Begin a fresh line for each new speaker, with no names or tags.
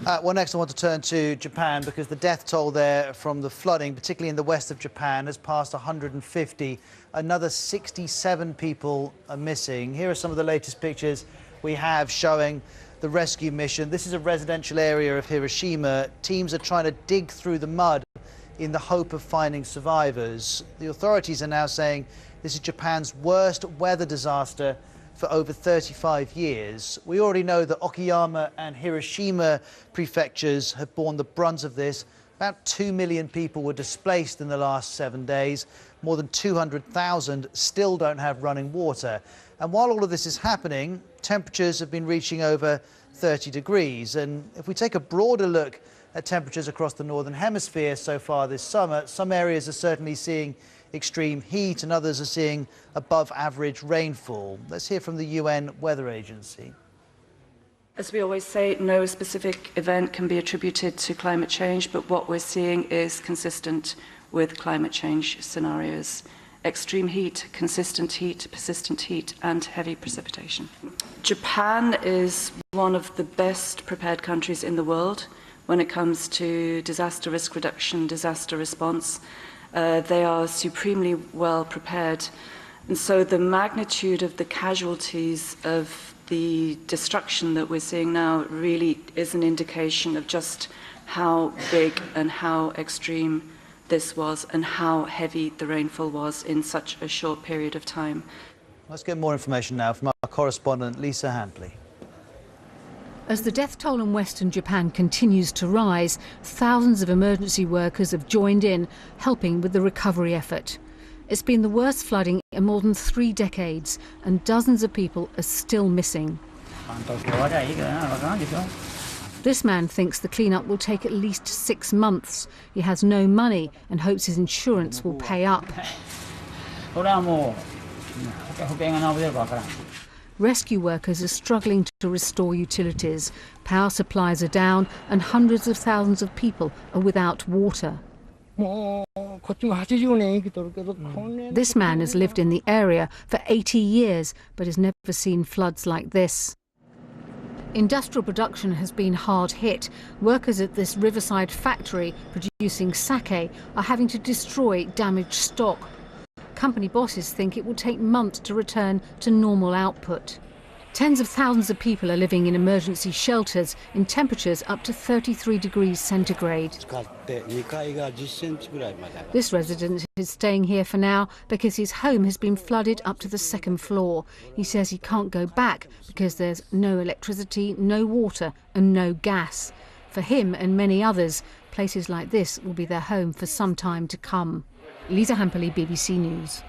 Well, next I want to turn to Japan because the death toll there from the flooding, particularly in the west of Japan, has passed 150. Another 67 people are missing. Here are some of the latest pictures we have showing the rescue mission. This is a residential area of Hiroshima. Teams are trying to dig through the mud in the hope of finding survivors. The authorities are now saying this is Japan's worst weather disaster for over 35 years. We already know that Okayama and Hiroshima prefectures have borne the brunt of this. About 2 million people were displaced in the last 7 days. More than 200,000 still don't have running water. And while all of this is happening, temperatures have been reaching over 30 degrees. And if we take a broader look at temperatures across the Northern Hemisphere so far this summer, some areas are certainly seeing extreme heat and others are seeing above average rainfall. Let's hear from the UN Weather Agency.
As we always say, no specific event can be attributed to climate change, but what we're seeing is consistent with climate change scenarios. Extreme heat, consistent heat, persistent heat, and heavy precipitation. Japan is one of the best prepared countries in the world when it comes to disaster risk reduction, disaster response. They are supremely well prepared. And so the magnitude of the casualties of the destruction that we're seeing now really is an indication of just how big and how extreme this was and how heavy the rainfall was in such a short period of time.
Let's get more information now from our correspondent Lisa Hampley.
As the death toll in western Japan continues to rise, thousands of emergency workers have joined in, helping with the recovery effort. It's been the worst flooding in more than 3 decades, and dozens of people are still missing. This man thinks the clean-up will take at least 6 months. He has no money and hopes his insurance will pay up. Rescue workers are struggling to restore utilities. Power supplies are down and hundreds of thousands of people are without water. This man has lived in the area for 80 years but has never seen floods like this. Industrial production has been hard hit. Workers at this riverside factory producing sake are having to destroy damaged stock. Company bosses think it will take months to return to normal output. Tens of thousands of people are living in emergency shelters in temperatures up to 33 degrees centigrade. This resident is staying here for now because his home has been flooded up to the 2nd floor. He says he can't go back because there's no electricity, no water and no gas. For him and many others, places like this will be their home for some time to come. Lisa Hampley, BBC News.